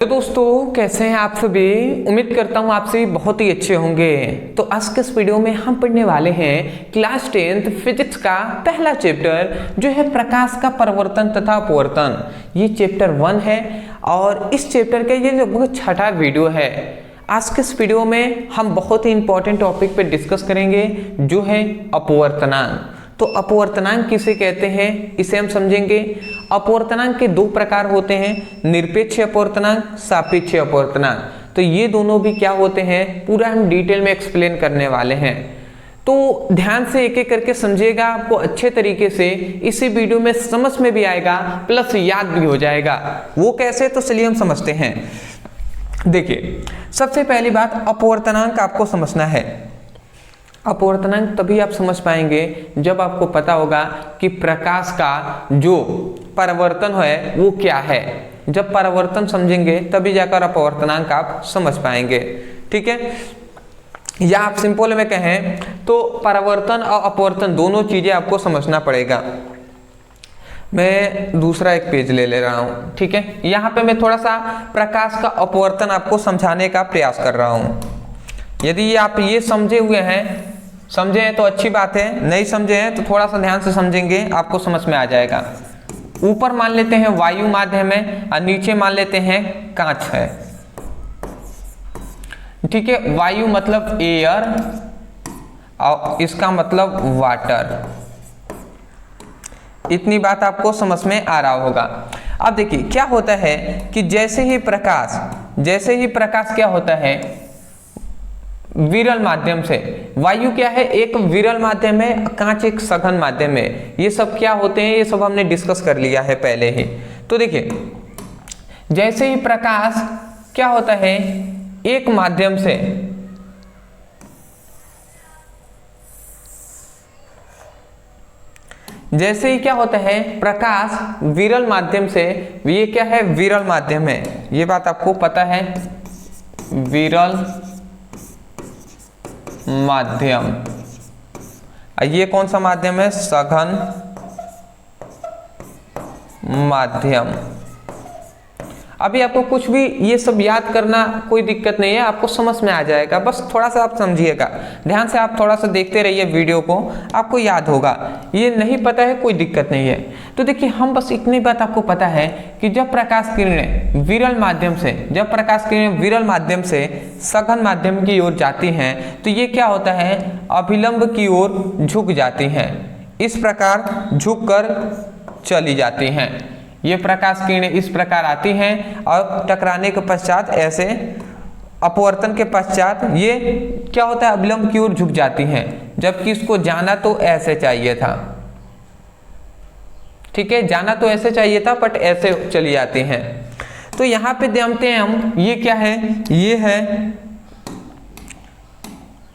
तो दोस्तों कैसे हैं आप सभी। उम्मीद करता हूं आप सभी बहुत ही अच्छे होंगे। तो आज के इस वीडियो में हम पढ़ने वाले हैं क्लास 10th फिजिक्स का पहला चैप्टर जो है प्रकाश का परावर्तन तथा अपवर्तन। ये चैप्टर 1 है और इस चैप्टर का ये लगभग छठा वीडियो है। आज के इस वीडियो में हम बहुत ही इंपॉर्टेंट टॉपिक पे डिस्कस करेंगे जो है अपवर्तनांक। तो अपवर्तनांक किसे कहते हैं इसे हम समझेंगे। अपवर्तनांक के दो प्रकार होते हैं, निरपेक्ष अपवर्तनांक, सापेक्ष अपवर्तनांक। तो ये दोनों भी क्या होते हैं पूरा हम डिटेल में एक्सप्लेन करने वाले हैं। तो ध्यान से एक एक करके समझिएगा, आपको अच्छे तरीके से इसी वीडियो में समझ में भी आएगा प्लस याद भी हो जाएगा। वो कैसे, तो चलिए हम समझते हैं। देखिए सबसे पहली बात अपवर्तनांक आपको समझना है। अपवर्तनांक तभी आप समझ पाएंगे जब आपको पता होगा कि प्रकाश का जो परावर्तन है वो क्या है। जब परावर्तन समझेंगे तभी जाकर अपवर्तनांक आप समझ पाएंगे, ठीक है। या आप सिंपल में कहें तो परावर्तन और अपवर्तन दोनों चीजें आपको समझना पड़ेगा। मैं दूसरा एक पेज ले रहा हूं, ठीक है। यहाँ पे मैं थोड़ा सा प्रकाश का अपवर्तन आपको समझाने का प्रयास कर रहा हूं। यदि आप ये समझे हुए हैं, समझे हैं तो अच्छी बात है, नहीं समझे हैं तो थोड़ा सा ध्यान से समझेंगे, आपको समझ में आ जाएगा। ऊपर मान लेते हैं वायु माध्यम है और नीचे मान लेते हैं कांच है, ठीक है। वायु मतलब एयर और इसका मतलब वाटर। इतनी बात आपको समझ में आ रहा होगा। अब देखिए क्या होता है कि जैसे ही प्रकाश क्या होता है विरल माध्यम से, वायु क्या है एक विरल माध्यम है, कांच एक सघन माध्यम है। ये सब क्या होते हैं ये सब हमने डिस्कस कर लिया है पहले ही। तो देखिए जैसे ही प्रकाश क्या होता है एक माध्यम से जैसे ही क्या होता है प्रकाश विरल माध्यम से, ये क्या है विरल माध्यम है, ये बात आपको पता है। विरल माध्यम, ये कौन सा माध्यम है, सघन माध्यम। अभी आपको कुछ भी ये सब याद करना कोई दिक्कत नहीं है, आपको समझ में आ जाएगा। बस थोड़ा सा आप समझिएगा, ध्यान से आप थोड़ा सा देखते रहिए वीडियो को, आपको याद होगा। ये नहीं पता है कोई दिक्कत नहीं है। तो देखिए हम बस इतनी बात आपको पता है कि जब प्रकाश किरणें विरल माध्यम से सघन माध्यम की ओर जाती हैं तो ये क्या होता है अभिलंब की ओर झुक जाती हैं। इस प्रकार झुक कर चली जाती हैं। ये प्रकाश किरणें इस प्रकार आती हैं और टकराने के पश्चात ऐसे अपवर्तन के पश्चात ये क्या होता है अभिलंब की ओर झुक जाती हैं, जबकि इसको जाना तो ऐसे चाहिए था, ठीक है। जाना तो ऐसे चाहिए था बट ऐसे चली जाती हैं। तो यहाँ पे जानते हैं हम ये क्या है,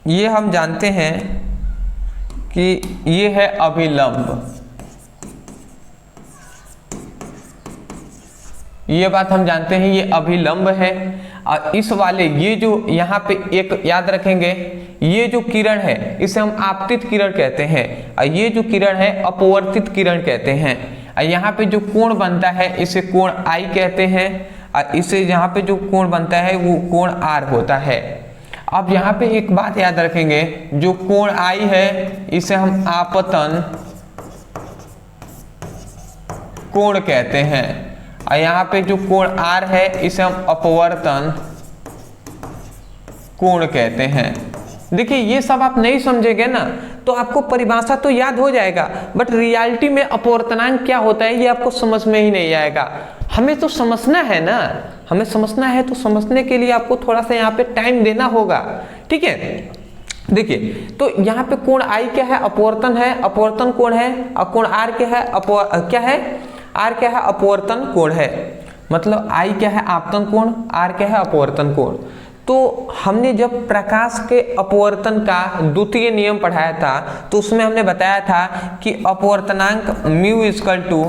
ये हम जानते हैं कि ये है अभिलंब। ये बात हम जानते हैं ये अभिलंब है। और इस वाले ये जो यहाँ पे एक याद रखेंगे, ये जो किरण है इसे हम आपतित किरण कहते हैं और ये जो किरण है अपवर्तित किरण कहते हैं। और यहाँ पे जो कोण बनता है इसे कोण I कहते हैं और इसे यहाँ पे जो कोण बनता है वो कोण R होता है। अब यहाँ पे एक बात याद रखेंगे, जो कोण I है इसे हम आपतन कोण कहते हैं और यहाँ पे जो कोण R है इसे हम अपवर्तन कोण कहते हैं। देखिए ये सब आप नहीं समझेंगे ना तो आपको परिभाषा तो याद हो जाएगा बट रियलिटी में अपवर्तनांक क्या होता है ये आपको समझ में ही नहीं आएगा। हमें तो समझना है ना, हमें समझना है तो समझने के लिए आपको थोड़ा सा यहाँ पे टाइम देना होगा, ठीक है। देखिए तो यहाँ पे कोण I क्या है अपवर्तन है, अपवर्तन कोण है, और कोण R क्या है R क्या है अपवर्तन कोण है। मतलब I क्या है आपतन कोण, R क्या है अपवर्तन कोण। तो हमने जब प्रकाश के अपवर्तन का द्वितीय नियम पढ़ाया था तो उसमें हमने बताया था कि अपवर्तनांक mu equal to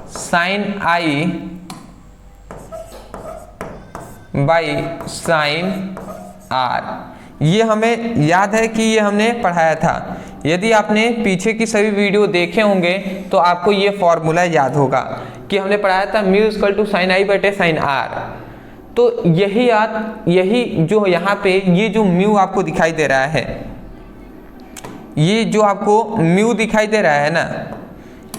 sine I by sine R। ये हमें याद है कि ये हमने पढ़ाया था। यदि आपने पीछे की सभी वीडियो देखे होंगे तो आपको ये फॉर्मूला याद होगा कि हमने पढ़ाया था mu equal to sine I बटे साइन R। तो यही जो यहाँ पे ये जो म्यू आपको दिखाई दे रहा है, ये जो आपको म्यू दिखाई दे रहा है ना,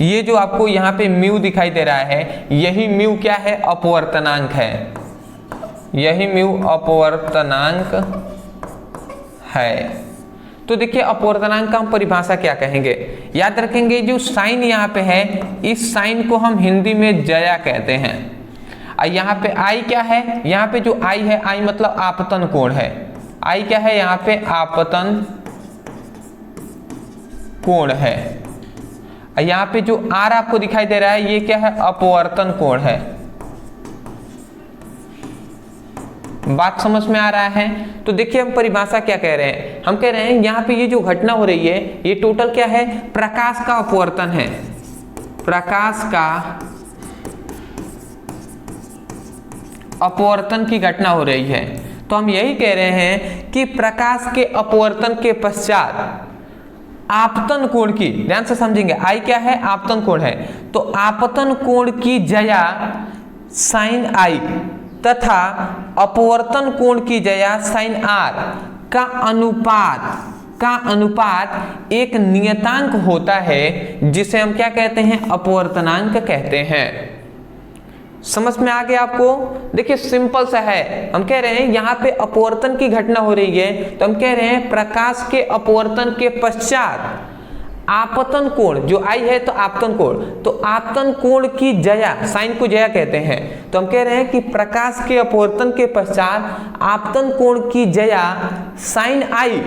ये जो आपको यहाँ पे म्यू दिखाई दे रहा है, यही म्यू क्या है? अपवर्तनांक है। यही म्यू अपवर्तनांक है। तो देखिए अपवर्तनांक का हम परिभाषा क्या कहेंगे, याद रखेंगे जो साइन यहाँ पे है, इस साइन को हम हिंदी में जया कहते हैं। और यहाँ पे आई क्या है? यहाँ पे जो आई है, आई मतलब आपतन कोण है। आई क्या है? यहाँ पे आपतन कोण है। और यहाँ पे जो आर आपको दिखाई दे रहा है, ये क्या है? अपवर्तन कोण है। बात समझ में आ रहा है? तो देखिए हम परिभाषा क्या कह रहे हैं, हम कह रहे हैं यहाँ पे ये जो घटना हो रही है, ये टोटल क्या है? प्रकाश का अपवर्तन है। प्रकाश का अपवर्तन की घटना हो रही है। तो हम यही कह रहे हैं कि प्रकाश के अपवर्तन के पश्चात आपतन कोण की, ध्यान से समझेंगे, आई क्या है? आपतन कोण है। तो आपतन कोण की जया साइन आई तथा अपवर्तन कोण की जया साइन आर का अनुपात एक नियतांक होता है, जिसे हम क्या कहते हैं? अपवर्तनांक कहते हैं। समझ में आ गया आपको? देखिए सिंपल सा है, हम कह रहे हैं यहाँ पे अपवर्तन की घटना हो रही है, तो हम कह रहे हैं प्रकाश के अपवर्तन के पश्चात आपतन कोण, जो आई है तो आपतन कोण, तो आपतन कोण की जया, साइन को जया कहते हैं। तो हम कह रहे हैं कि प्रकाश के अपवर्तन के पश्चात आपतन कोण की जया साइन आई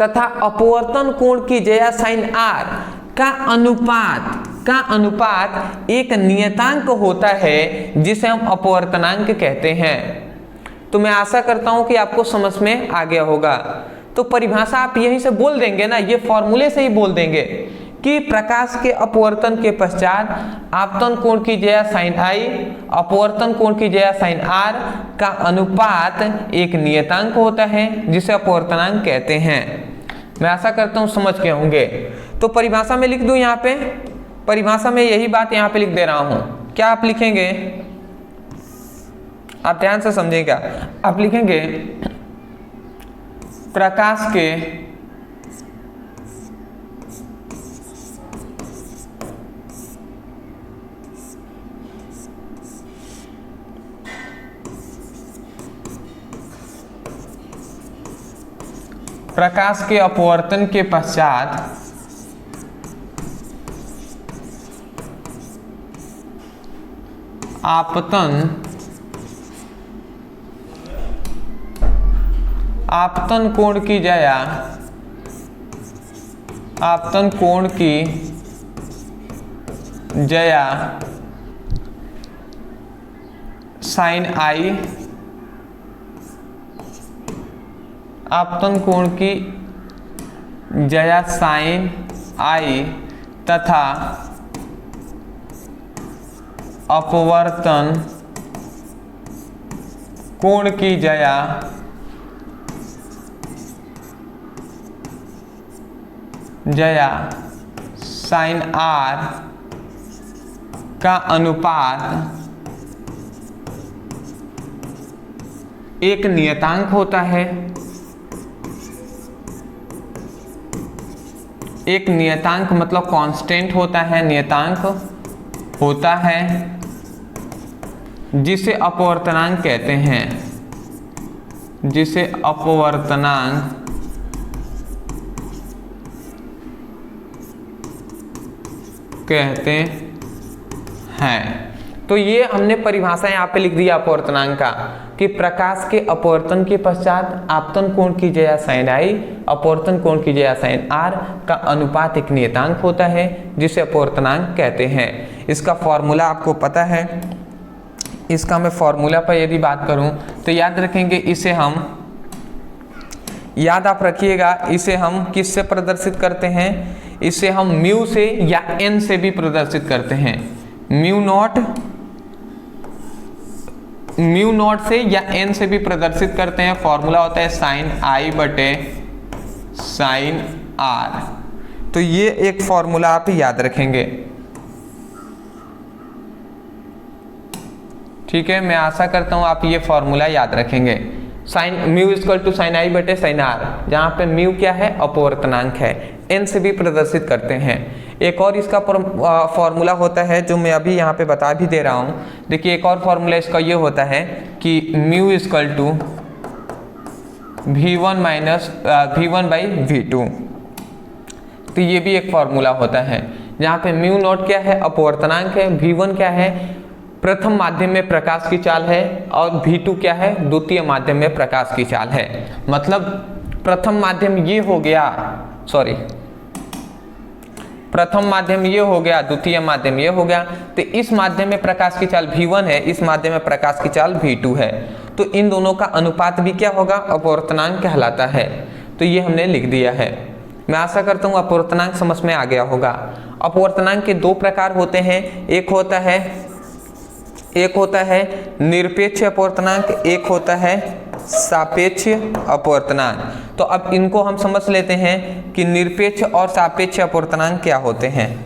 तथा अपवर्तन कोण की जया साइन आर का अनुपात एक नियतांक होता है, जिसे हम अपवर्तनांक कहते हैं। तो मैं आशा करता हूं कि आपको समझ में आ गया होगा। तो परिभाषा आप यहीं से बोल देंगे ना, ये फॉर्मूले से ही बोल देंगे कि प्रकाश के अपवर्तन के पश्चात आपतन कोण की जया साइन आई, अपवर्तन कोण की जया साइन आर का अनुपात एक नियतांक होता है, जिसे अपवर्तनांक कहते हैं। मैं आशा करता हूं समझ गए होंगे। तो परिभाषा में लिख दूं, यहाँ पे परिभाषा में यही बात यहाँ पे लिख दे रहा हूं। क्या आप लिखेंगे? आप ध्यान से समझिएगा। आप लिखेंगे प्रकाश के अपवर्तन के पश्चात आपतन कोण की जया साइन आई, आपतन कोण की जया साइन आई तथा अपवर्तन कोण की जया साइन आर का अनुपात एक नियतांक होता है। एक नियतांक मतलब कांस्टेंट होता है, नियतांक होता है, जिसे अपवर्तनांक कहते हैं, जिसे अपवर्तनांक कहते हैं। तो ये हमने परिभाषा यहाँ पे लिख दिया अपवर्तनांक का, कि प्रकाश के अपवर्तन के पश्चात आपतन कोण की जया साइन आई, अपवर्तन कोण की जया साइन आर का अनुपात एक नियतांक होता है, जिसे अपवर्तनांक कहते हैं। इसका फॉर्मूला आपको पता है। इसका मैं फॉर्मूला पर यदि बात करूं तो याद रखेंगे, इसे हम, याद आप रखिएगा, इसे हम किससे प्रदर्शित करते हैं? इसे हम म्यू से या एन से भी प्रदर्शित करते हैं। म्यू नॉट से या एन से भी प्रदर्शित करते हैं। फॉर्मूला होता है साइन आई बटे साइन आर। तो ये एक फॉर्मूला आप याद रखेंगे। ठीक है, मैं आशा करता हूँ आप ये फॉर्मूला याद रखेंगे। Sine mu equal to sine i बटे साइन आर, जहाँ पे म्यू क्या है, अपवर्तनांक है, एन से भी प्रदर्शित करते हैं। एक और इसका फॉर्मूला होता है जो मैं अभी यहाँ पे बता भी दे रहा हूँ। देखिए एक और फॉर्मूला इसका ये होता है कि mu equal to V1 minus V1 by V2। तो ये भी एक फॉर्मूला होता है जहाँ पे म्यू नॉट क्या है, अपवर्तनांक है, V1 क्या है, प्रथम माध्यम में प्रकाश की चाल है, और V2 क्या है, द्वितीय माध्यम में प्रकाश की चाल है। मतलब प्रथम माध्यम ये हो गया, सॉरी प्रथम माध्यम ये हो गया, द्वितीय माध्यम ये हो गया। तो इस माध्यम में प्रकाश की चाल V1 है, इस माध्यम में प्रकाश की चाल V2 है। तो इन दोनों का अनुपात भी क्या होगा, अपवर्तनांक कहलाता है। तो ये हमने लिख दिया है। मैं आशा करता हूँ अपवर्तनांक समझ में आ गया होगा। अपवर्तनांक के दो प्रकार होते हैं, एक होता है निरपेक्ष अपवर्तनांक, एक होता है सापेक्ष अपवर्तनांक। तो अब इनको हम समझ लेते हैं कि निरपेक्ष और सापेक्ष अपवर्तनांक क्या होते हैं।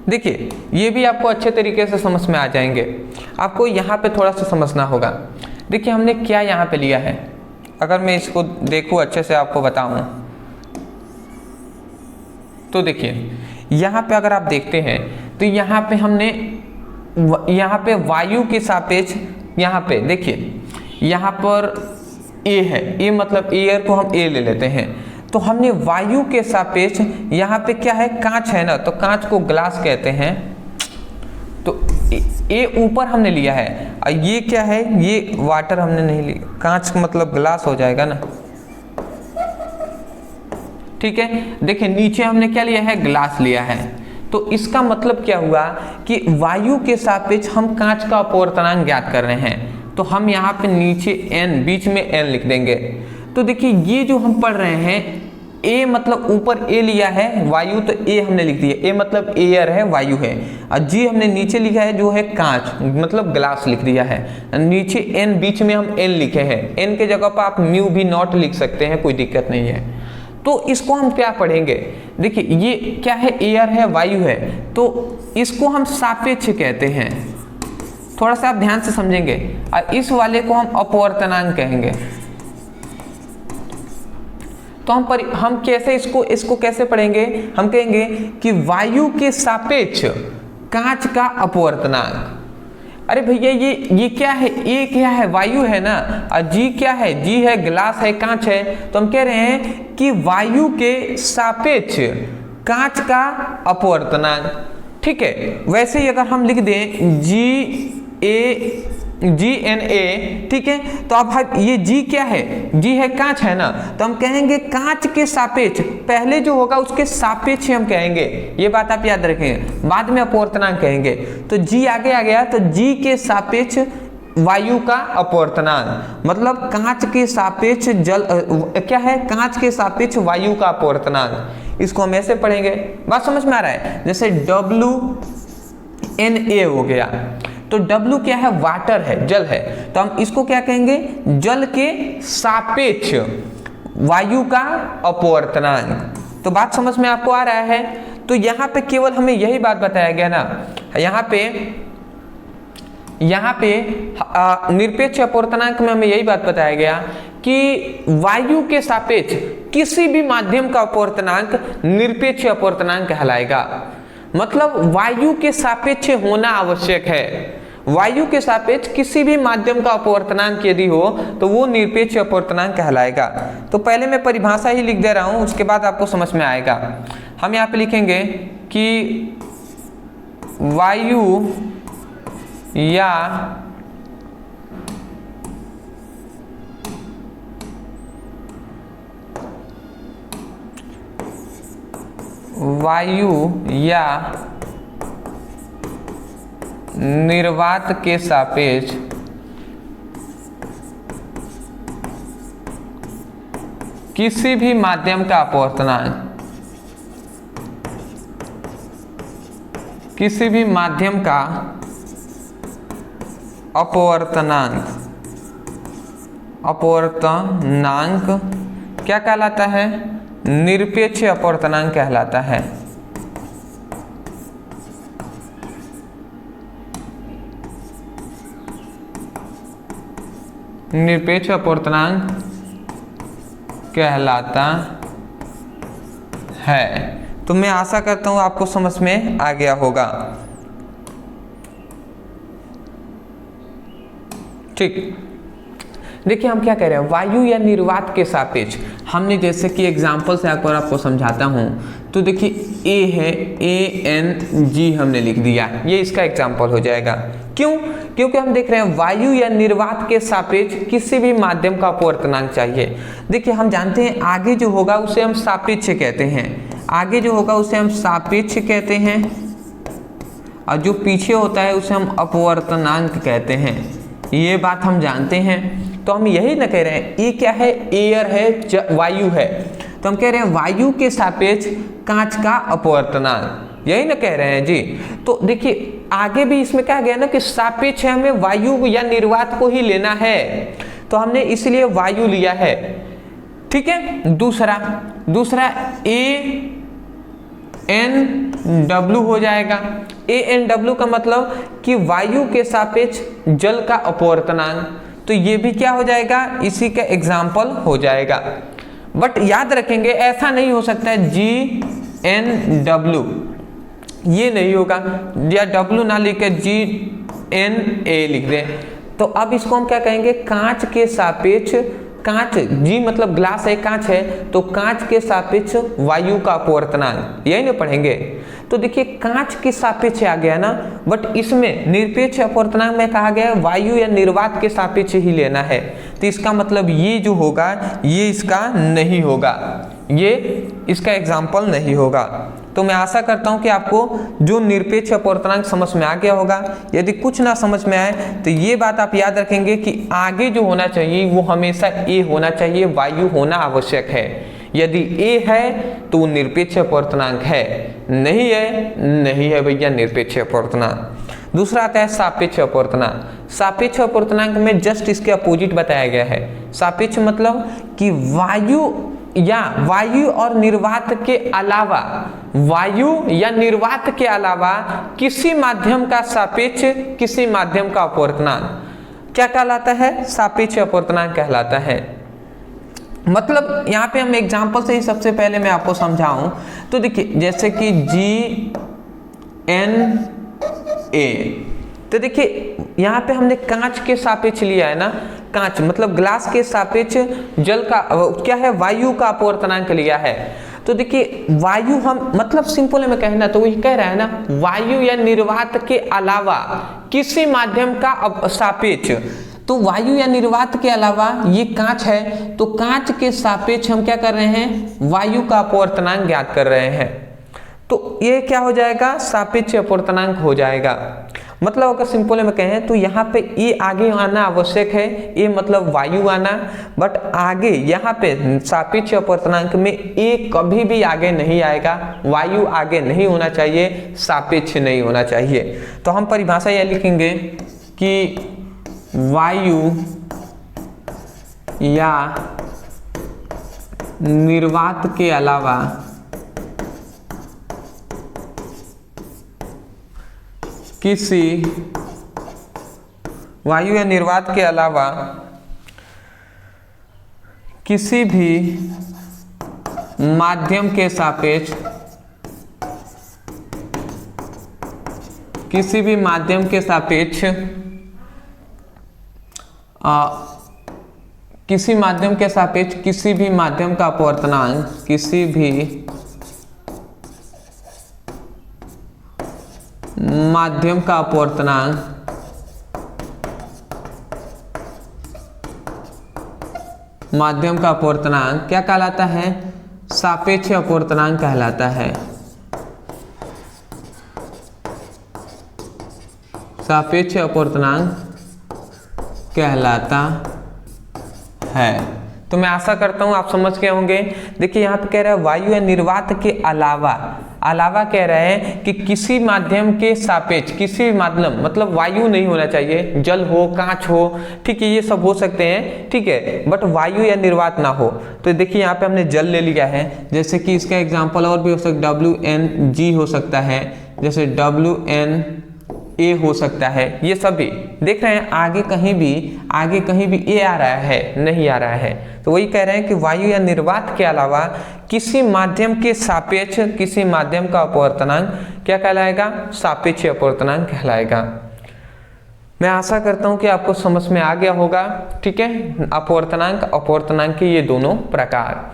देखिए ये भी आपको अच्छे तरीके से समझ में आ जाएंगे। आपको यहाँ पे थोड़ा सा समझना होगा। देखिए हमने क्या यहाँ पे लिया है, अगर मैं इसको देखूँ अच्छे से आपको बताऊँ तो देखिए यहाँ पे अगर आप देखते हैं तो यहाँ पे हमने यहाँ पे वायु के सापेक्ष, यहाँ पे देखिए यहाँ पर ए है, ए मतलब एयर को हम ए ले लेते हैं। तो हमने वायु के सापेक्ष यहाँ पे क्या है, कांच है ना, तो कांच को ग्लास कहते हैं। तो ए ऊपर हमने लिया है, और ये क्या है, ये वाटर हमने नहीं लिया, कांच मतलब ग्लास हो जाएगा ना, ठीक है। देखिए नीचे हमने क्या लिया है, ग्लास लिया है। तो इसका मतलब क्या हुआ कि वायु के सापेक्ष हम कांच का अपवर्तनांक ज्ञात कर रहे हैं। तो हम यहाँ पे नीचे n, बीच में n लिख देंगे। तो देखिए ये जो हम पढ़ रहे हैं, a मतलब ऊपर a लिया है वायु, तो a हमने लिख दिया, a मतलब एयर है, वायु है, और g हमने नीचे लिखा है जो है कांच मतलब ग्लास लिख दिया है। नीचे n, बीच में हम n लिखे हैं, n के जगह पर आप म्यू भी नॉट लिख सकते हैं, कोई दिक्कत नहीं है। तो इसको हम क्या पढ़ेंगे, देखिए ये क्या है, एयर है, वायु है, तो इसको हम सापेक्ष कहते हैं। थोड़ा सा आप ध्यान से समझेंगे। और इस वाले को हम अपवर्तनांक कहेंगे। तो हम कैसे इसको कैसे पढ़ेंगे, हम कहेंगे कि वायु के सापेक्ष कांच का अपवर्तनांक। अरे भैया ये क्या है, ए क्या है, वायु है ना, और जी क्या है, जी है ग्लास है, कांच है। तो हम कह रहे हैं कि वायु के सापेक्ष कांच का अपवर्तनांक, ठीक है। वैसे ही अगर हम लिख दें GNA, ठीक है, तो अब ये जी क्या है, जी है कांच है ना, तो हम कहेंगे कांच के सापेक्ष, पहले जो होगा उसके सापेक्ष हम कहेंगे। ये बात आप याद रखेंगे, बाद में अपवर्तनांक कहेंगे। तो जी आगे आ गया, तो जी के सापेक्ष वायु का अपवर्तनांक, मतलब कांच के सापेक्ष जल क्या है, कांच के सापेक्ष वायु का अपवर्तनांक। इसको हम ऐसे पढ़ेंगे। बात समझ में आ रहा है। जैसे WNA हो गया, तो W क्या है, वाटर है, जल है, तो हम इसको क्या कहेंगे, जल के सापेक्ष वायु का अपवर्तनांक। तो बात समझ में आपको आ रहा है। तो यहाँ पे केवल हमें यही बात बताया गया ना, यहाँ पे निरपेक्ष अपवर्तनांक में हमें यही बात बताया गया कि वायु के सापेक्ष किसी भी माध्यम का अपवर्तनांक निरपेक्ष अपवर्तनांक कहलाएगा। मतलब वायु के सापेक्ष होना आवश्यक है। वायु के सापेक्ष किसी भी माध्यम का अपवर्तनांक यदि हो तो वो निरपेक्ष अपवर्तनांक कहलाएगा। तो पहले मैं परिभाषा ही लिख दे रहा हूं, उसके बाद आपको समझ में आएगा। हम यहाँ पे लिखेंगे कि वायु या निर्वात के सापेक्ष किसी भी माध्यम का अपवर्तनांक, किसी भी माध्यम का अपवर्तनांक क्या कहलाता है, निरपेक्ष अपवर्तनांक कहलाता है। निरपेक्ष अपूर्णांक कहलाता है। तो मैं आशा करता हूं आपको समझ में आ गया होगा। ठीक, देखिए हम क्या कह रहे हैं, वायु या निर्वात के सापेक्ष। हमने जैसे कि एग्जाम्पल से एक बार आपको समझाता हूं, तो देखिए ए है, ANG हमने लिख दिया, ये इसका एग्जाम्पल हो जाएगा। क्यों? क्योंकि हम देख रहे हैं वायु या निर्वात के सापेक्ष किसी भी माध्यम का अपवर्तनांक चाहिए। देखिए हम जानते हैं आगे जो होगा उसे हम सापेक्ष कहते हैं, आगे जो होगा उसे हम सापेक्ष कहते हैं, और जो पीछे होता है उसे हम अपवर्तनांक कहते हैं। ये बात हम जानते हैं। तो हम यही ना कह रहे हैं, ये क्या है, एयर है, वायु है, तो हम कह रहे हैं वायु के सापेक्ष कांच का अपवर्तनांक, यही ना कह रहे हैं जी। तो देखिए आगे भी इसमें क्या गया ना कि सापेक्ष है, हमें वायु या निर्वात को ही लेना है, तो हमने इसलिए वायु लिया है। ठीक है, दूसरा ANW हो जाएगा। ANW का मतलब कि वायु के सापेक्ष जल का अपवर्तनांक, तो ये भी क्या हो जाएगा, इसी का एग्जाम्पल हो जाएगा। बट याद रखेंगे ऐसा नहीं हो सकता है GNW, ये नहीं होगा, या W ना लिख के GNA लिख दें। तो अब इसको हम क्या कहेंगे, कांच के सापेक्ष, कांच जी मतलब ग्लास है, कांच है, तो कांच के सापेक्ष वायु का अपवर्तनांक, यही ना पढ़ेंगे। तो देखिए कांच के सापेक्ष आ गया ना, बट इसमें निरपेक्ष अपवर्तनांक में कहा गया है वायु या निर्वात के सापेक्ष ही लेना है। तो इसका मतलब ये जो होगा ये इसका नहीं होगा, ये इसका एग्जाम्पल नहीं होगा। तो मैं आशा करता हूं कि आपको जो निरपेक्ष अपवर्तनांक समझ में आ गया होगा। यदि कुछ ना समझ में आए तो ये बात आप याद रखेंगे कि आगे जो होना चाहिए वो हमेशा ए होना चाहिए, वायु होना आवश्यक है। यदि ए है तो वो निरपेक्ष अपवर्तनांक है, नहीं है नहीं है भैया निरपेक्ष अपवर्तनांक। दूसरा आता है सापेक्ष अपवर्तनांक। सापेक्ष अपवर्तनांक में जस्ट इसके अपोजिट बताया गया है। सापेक्ष मतलब कि वायु और निर्वात के अलावा, वायु या निर्वात के अलावा किसी माध्यम का सापेक्ष, किसी माध्यम का अपवर्तनांक क्या कहलाता है, सापेक्ष अपवर्तनांक कहलाता है। मतलब यहाँ पे हम एग्जांपल से ही सबसे पहले मैं आपको समझाऊं तो देखिए जैसे कि GNA, तो देखिए यहाँ पे हमने कांच के सापेक्ष लिया है ना, कांच मतलब ग्लास के सापेक्ष जल का क्या है, वायु का अपवर्तनांक लिया है। तो देखिए वायु हम मतलब सिंपल में कहना तो वही कह रहा है ना, वायु या निर्वात के अलावा किसी माध्यम का सापेक्ष, तो वायु या निर्वात के अलावा ये कांच है, तो कांच के सापेक्ष हम क्या कर रहे हैं, वायु का अपवर्तनांक ज्ञात कर रहे हैं। तो ये क्या हो जाएगा, सापेक्ष अपवर्तनांक हो जाएगा। मतलब अगर सिंपल में कहें तो यहाँ पे ये आगे आना आवश्यक है, ये मतलब वायु आना, बट आगे यहाँ पे सापेक्ष अपवर्तनांक में ये कभी भी आगे नहीं आएगा, वायु आगे नहीं होना चाहिए, सापेक्ष नहीं होना चाहिए। तो हम परिभाषा यह लिखेंगे कि वायु या निर्वात के अलावा किसी, वायु या निर्वात के अलावा किसी भी माध्यम के सापेक्ष, किसी भी माध्यम के सापेक्ष किसी माध्यम के सापेक्ष किसी भी माध्यम का अपवर्तनांक, किसी भी माध्यम का अपवर्तनांक क्या कहलाता है, सापेक्ष अपवर्तनांक कहलाता है। सापेक्ष अपवर्तनांक कहलाता है। तो मैं आशा करता हूं आप समझ गए होंगे। देखिए यहाँ पे कह रहा है वायु या निर्वात के अलावा, अलावा कह रहे हैं कि किसी माध्यम के सापेक्ष, किसी माध्यम मतलब वायु नहीं होना चाहिए, जल हो, कांच हो, ठीक है, ये सब हो सकते हैं, ठीक है, बट वायु या निर्वात ना हो। तो देखिए यहाँ पे हमने जल ले लिया है, जैसे कि इसका एग्जाम्पल और भी हो सकता है, WNG हो सकता है, जैसे WNG ए हो सकता है, ये सभी देख रहे हैं। आगे कहीं भी ए आ रहा है, नहीं आ रहा है। तो वही कह रहे हैं कि वायु या निर्वात के अलावा किसी माध्यम के सापेक्ष किसी माध्यम का अपवर्तनांक क्या कहलाएगा? सापेक्ष अपवर्तनांक कहलाएगा। मैं आशा करता हूं कि आपको समझ में आ गया होगा। ठीक है, अपवर्तनांक के ये दोनों प्रकार।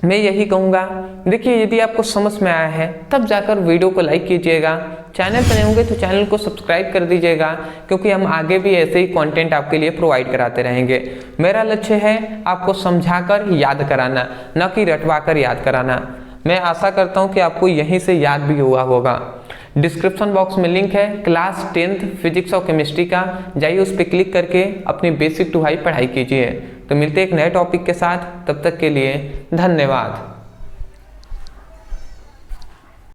मैं यही कहूँगा, देखिए यदि आपको समझ में आया है तब जाकर वीडियो को लाइक कीजिएगा, चैनल पर नए होंगे तो चैनल को सब्सक्राइब कर दीजिएगा, क्योंकि हम आगे भी ऐसे ही कंटेंट आपके लिए प्रोवाइड कराते रहेंगे। मेरा लक्ष्य है आपको समझाकर याद कराना, न कि रटवाकर याद कराना। मैं आशा करता हूँ कि आपको यहीं से याद भी हुआ होगा। डिस्क्रिप्शन बॉक्स में लिंक है क्लास 10th फिजिक्स और केमिस्ट्री का, जाइए उस पर क्लिक करके अपनी बेसिक टू हाई पढ़ाई कीजिए। तो मिलते हैं एक नए टॉपिक के साथ, तब तक के लिए धन्यवाद।